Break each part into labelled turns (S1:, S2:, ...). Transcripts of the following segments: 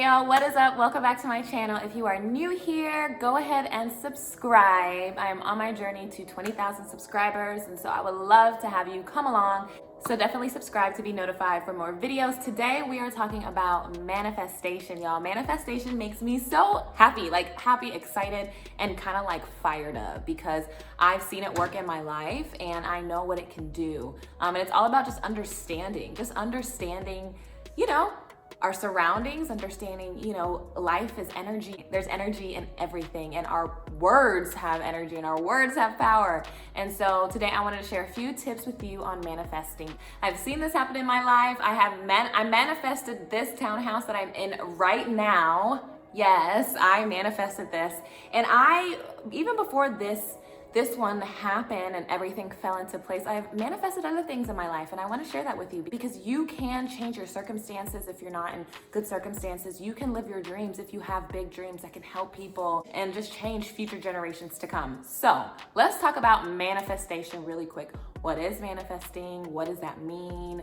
S1: y'all, what is up? Welcome back to my channel. If you are new here, go ahead and subscribe. I am on my journey to 20,000 subscribers, and so I would love to have you come along. So definitely subscribe to be notified for more videos. Today we are talking about manifestation, y'all. Manifestation makes me so happy, excited, and kind of like fired up because I've seen it work in my life and I know what it can do. And it's all about just understanding, our surroundings, understanding, life is energy. There's energy in everything, and our words have energy and our words have power. And so today I wanted to share a few tips with you on manifesting. I've seen this happen in my life. I manifested this townhouse that I'm in right now. Yes, I manifested this. And even before this one happened and everything fell into place, I've manifested other things in my life, and I want to share that with you because you can change your circumstances. If you're not in good circumstances, you can live your dreams if you have big dreams that can help people and just change future generations to come. So let's talk about manifestation really quick. What is manifesting? What does that mean?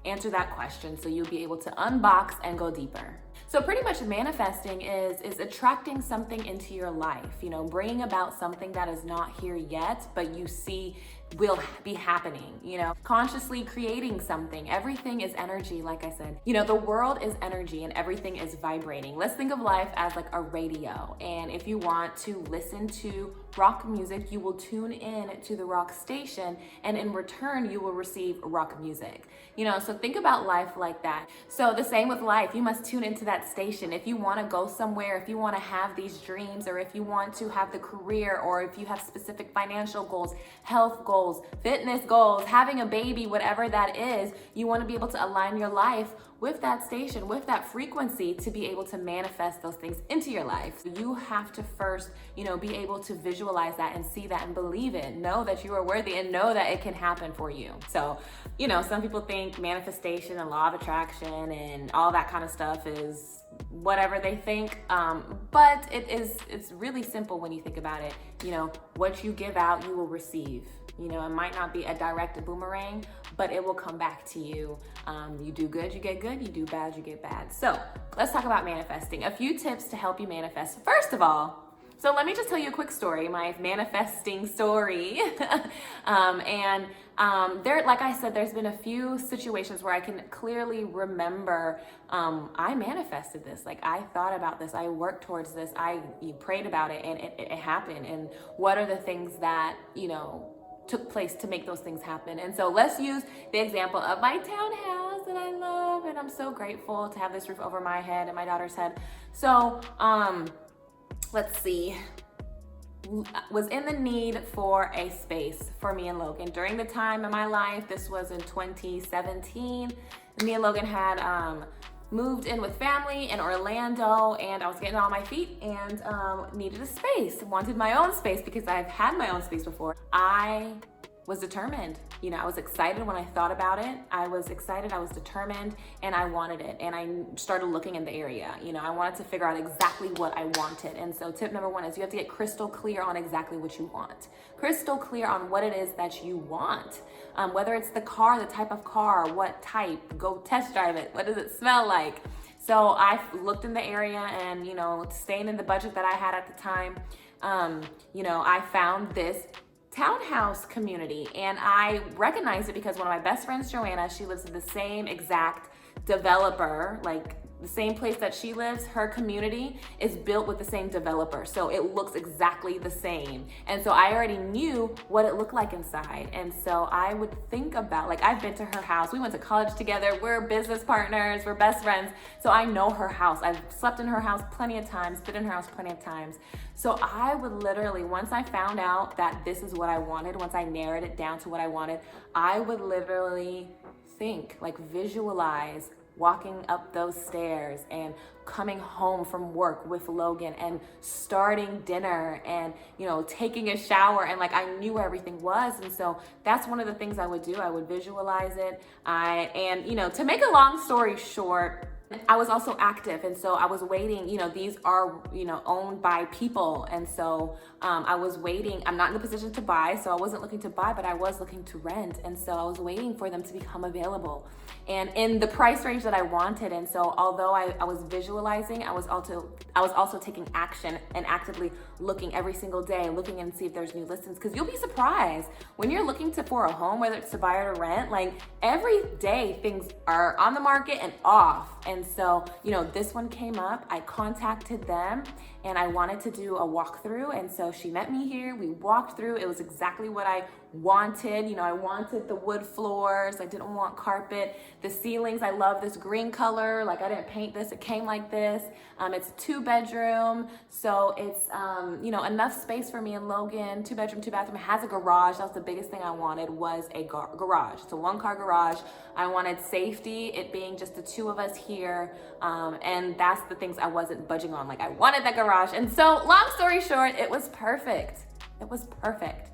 S1: Answer that question so you'll be able to unbox and go deeper. So pretty much manifesting is attracting something into your life, bringing about something that is not here yet, but you see will be happening, consciously creating something. Everything is energy, like I said. The world is energy and everything is vibrating. Let's think of life as like a radio. And if you want to listen to rock music, you will tune in to the rock station, and in return, you will receive rock music. So think about life like that. So the same with life, you must tune into that station. If you want to go somewhere, if you want to have these dreams, or if you want to have the career, or if you have specific financial goals, health goals, fitness goals, having a baby, whatever that is, you want to be able to align your life with that station, with that frequency, to be able to manifest those things into your life. You have to first, be able to visualize that and see that and believe it. Know that you are worthy and know that it can happen for you. So, some people think manifestation and law of attraction and all that kind of stuff is whatever they think. But it's really simple when you think about it. What you give out, you will receive. It might not be a direct boomerang, but it will come back to you. You do good, you get good. You do bad, you get bad. So let's talk about manifesting. A few tips to help you manifest. First of all, so let me just tell you a quick story, my manifesting story. There, like I said, there's been a few situations where I can clearly remember I manifested this. Like, I thought about this, I worked towards this, I prayed about it, and it happened. And what are the things that, took place to make those things happen? And so let's use the example of my townhouse that I love, and I'm so grateful to have this roof over my head and my daughter's head. So, let's see, was in the need for a space for me and Logan. During the time in my life, this was in 2017, me and Logan had moved in with family in Orlando, and I was getting on my feet and needed a space, wanted my own space because I've had my own space before. I was determined. I was excited when I thought about it. I was excited, I was determined, and I wanted it. And I started looking in the area. I wanted to figure out exactly what I wanted. And so tip number one is you have to get crystal clear on exactly what you want. Crystal clear on what it is that you want. Whether it's the car, the type of car, what type, go test drive it. What does it smell like? So I looked in the area and, staying in the budget that I had at the time, I found this townhouse community, and I recognized it because one of my best friends, Joanna, she lives in the same exact developer, like the same place that she lives. Her community is built with the same developer, so it looks exactly the same. And so I already knew what it looked like inside, and so I would think about, I've been to her house, we went to college together, we're business partners, we're best friends, so I know her house. I've slept in her house plenty of times, been in her house plenty of times. So I would literally, once I found out that this is what I wanted, once I narrowed it down to what I wanted, I would literally think, visualize walking up those stairs and coming home from work with Logan and starting dinner and, taking a shower, and I knew where everything was. And so that's one of the things I would do. I would visualize it. To make a long story short, I was also active, and so I was waiting. These are owned by people, and so I was waiting. I'm not in a position to buy, so I wasn't looking to buy, but I was looking to rent, and so I was waiting for them to become available and in the price range that I wanted. And so although I was visualizing, I was also taking action and actively looking every single day, looking and see if there's new listings, because you'll be surprised when you're looking for a home, whether it's to buy or to rent. Like every day things are on the market and off. And so this one came up. I contacted them and I wanted to do a walkthrough, and so she met me here. We walked through. It was exactly what I wanted. I wanted the wood floors. I didn't want carpet. The ceilings, I love this green color. Like I didn't paint this, it came like this. It's 2-bedroom, so it's enough space for me and Logan. 2-bedroom, 2-bathroom. It has a garage. That was the biggest thing I wanted, was a garage. It's a 1-car garage. I wanted safety, it being just the 2 of us here, and that's the things I wasn't budging on. Like I wanted that garage. And so long story short, it was perfect. It was perfect.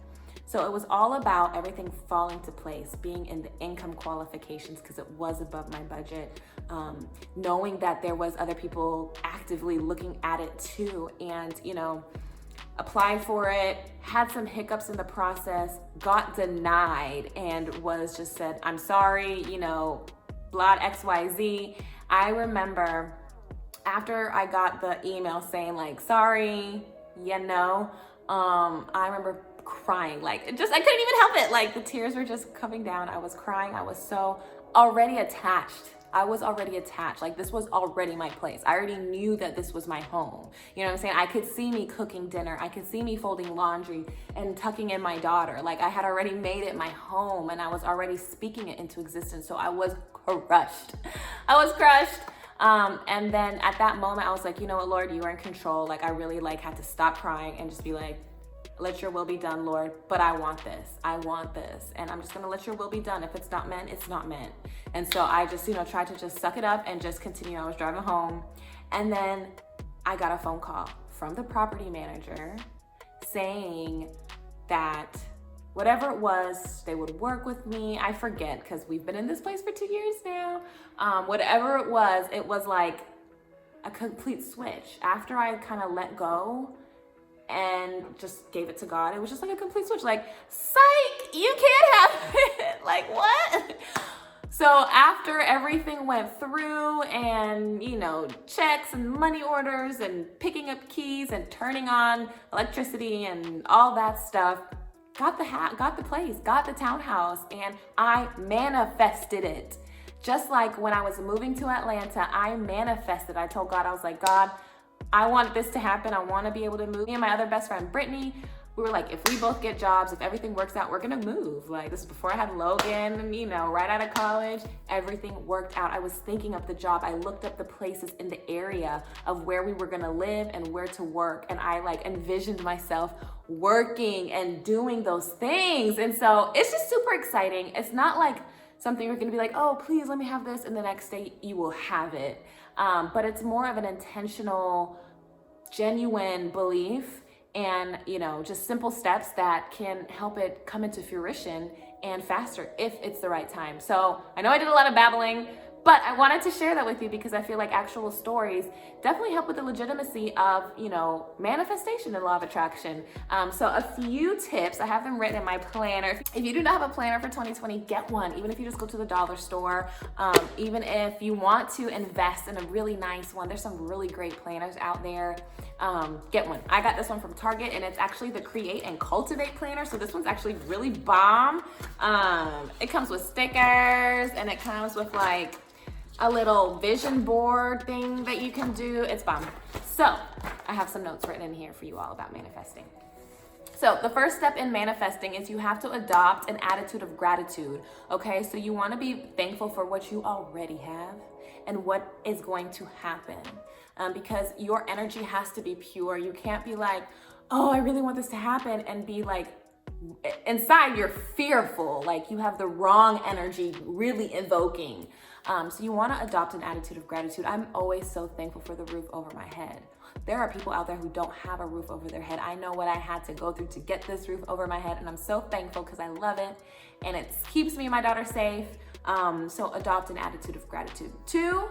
S1: So it was all about everything falling to place, being in the income qualifications because it was above my budget, knowing that there was other people actively looking at it too, and applied for it, had some hiccups in the process, got denied, and was just said, I'm sorry, blah, XYZ. I remember after I got the email saying like, sorry, I remember crying, like I couldn't even help it. Like the tears were just coming down. I was crying. I was so already attached. Like this was already my place. I already knew that this was my home. You know what I'm saying? I could see me cooking dinner. I could see me folding laundry and tucking in my daughter. Like I had already made it my home, and I was already speaking it into existence. So I was crushed. And then at that moment I was like, you know what, Lord, you are in control. Like I really had to stop crying and just be like, let your will be done, Lord, but I want this, and I'm just gonna let your will be done. If it's not meant, it's not meant. And so I just, tried to just suck it up and just continue. I was driving home, and then I got a phone call from the property manager saying that whatever it was, they would work with me. I forget, because we've been in this place for 2 years now. Whatever it was like a complete switch. After I kind of let go and just gave it to God, it was just like a complete switch. Like, psych, you can't have it. Like, what? So after everything went through and, checks and money orders and picking up keys and turning on electricity and all that stuff, got the place, got the townhouse, and I manifested it. Just like when I was moving to Atlanta, I manifested. I told God, I was like, God, I want this to happen. I want to be able to move. Me and my other best friend, Brittany, we were like, if we both get jobs, if everything works out, we're going to move. Like, this is before I had Logan, right out of college. Everything worked out. I was thinking of the job. I looked up the places in the area of where we were going to live and where to work. And I envisioned myself working and doing those things. And so it's just super exciting. It's not like something you're going to be like, oh, please let me have this, and the next day you will have it. But it's more of an intentional, genuine belief, and just simple steps that can help it come into fruition and faster if it's the right time. So I know I did a lot of babbling, but I wanted to share that with you because I feel like actual stories definitely help with the legitimacy of, manifestation and law of attraction. So a few tips, I have them written in my planner. If you do not have a planner for 2020, get one. Even if you just go to the dollar store, even if you want to invest in a really nice one, there's some really great planners out there. Get one. I got this one from Target, and it's actually the Create and Cultivate planner. So this one's actually really bomb. It comes with stickers, and it comes with a little vision board thing that you can do. It's bomb. So I have some notes written in here for you all about manifesting. So the first step in manifesting is you have to adopt an attitude of gratitude. Okay, so you want to be thankful for what you already have and what is going to happen, because your energy has to be pure. You can't be like, oh, I really want this to happen, and be inside you're fearful, you have the wrong energy really invoking. So you want to adopt an attitude of gratitude. I'm always so thankful for the roof over my head. There are people out there who don't have a roof over their head. I know what I had to go through to get this roof over my head, and I'm so thankful because I love it, and it keeps me and my daughter safe. So adopt an attitude of gratitude. 2,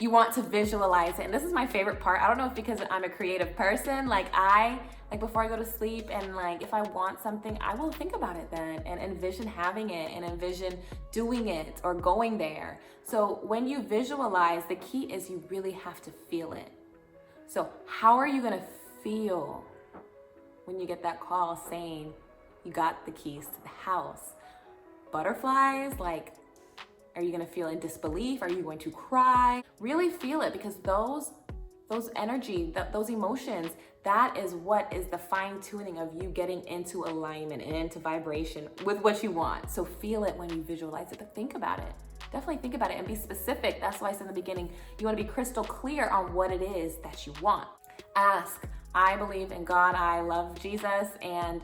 S1: You want to visualize it. And this is my favorite part. I don't know if because I'm a creative person, like before I go to sleep and like if I want something, I will think about it then and envision having it and envision doing it or going there. So when you visualize, the key is you really have to feel it. So how are you gonna feel when you get that call saying you got the keys to the house? Butterflies, like, are you gonna feel in disbelief? Are you going to cry? Really feel it, because those energy, those emotions, that is what is the fine tuning of you getting into alignment and into vibration with what you want. So feel it when you visualize it, but think about it. Definitely think about it and be specific. That's why I said in the beginning, you wanna be crystal clear on what it is that you want. Ask, I believe in God, I love Jesus, and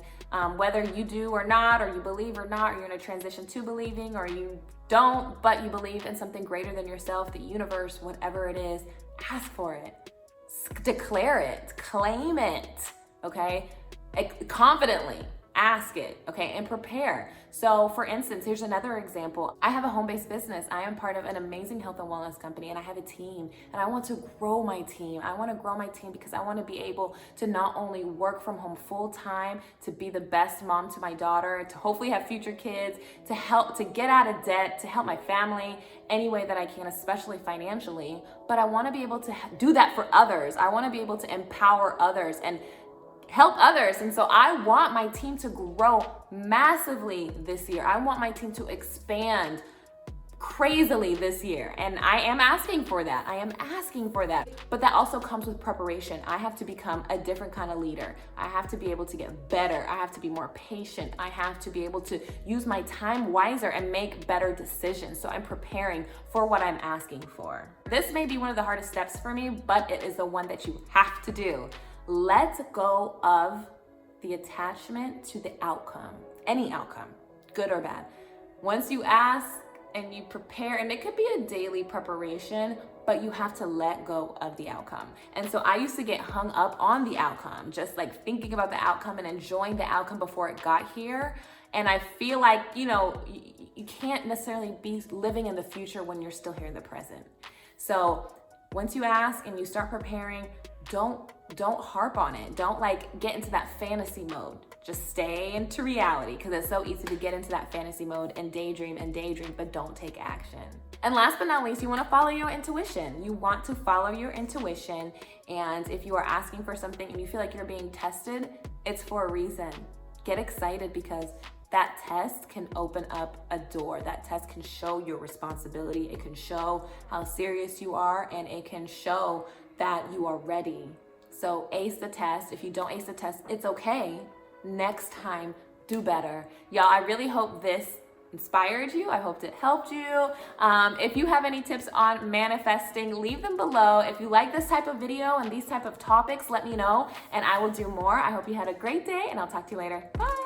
S1: whether you do or not, or you believe or not, or you're in a transition to believing, or you don't, but you believe in something greater than yourself, the universe, whatever it is, ask for it. Declare it, claim it, okay? Confidently ask it, okay? And prepare. So for instance, here's another example. I have a home-based business. I am part of an amazing health and wellness company, and I have a team, and I want to grow my team. I want to grow my team because I want to be able to not only work from home full-time, to be the best mom to my daughter, to hopefully have future kids, to help, to get out of debt, to help my family any way that I can, especially financially. But I want to be able to do that for others. I want to be able to empower others and help others. And so I want my team to grow massively this year. I want my team to expand crazily this year. And I am asking for that. I am asking for that. But that also comes with preparation. I have to become a different kind of leader. I have to be able to get better. I have to be more patient. I have to be able to use my time wiser and make better decisions. So I'm preparing for what I'm asking for. This may be one of the hardest steps for me, but it is the one that you have to do. Let go of the attachment to the outcome, any outcome, good or bad. Once you ask and you prepare, and it could be a daily preparation, but you have to let go of the outcome. And so I used to get hung up on the outcome, just like thinking about the outcome and enjoying the outcome before it got here. And I feel like, you can't necessarily be living in the future when you're still here in the present. So once you ask and you start preparing, don't harp on it. Don't get into that fantasy mode. Just stay into reality, because it's so easy to get into that fantasy mode and daydream, but don't take action. And last but not least, you want to follow your intuition. You want to follow your intuition. And if you are asking for something and you feel like you're being tested, it's for a reason. Get excited, because that test can open up a door. That test can show your responsibility. It can show how serious you are, and it can show that you are ready. So ace the test. If you don't ace the test, it's okay. Next time, do better. Y'all, I really hope this inspired you. I hope it helped you. If you have any tips on manifesting, leave them below. If you like this type of video and these type of topics, let me know and I will do more. I hope you had a great day, and I'll talk to you later. Bye.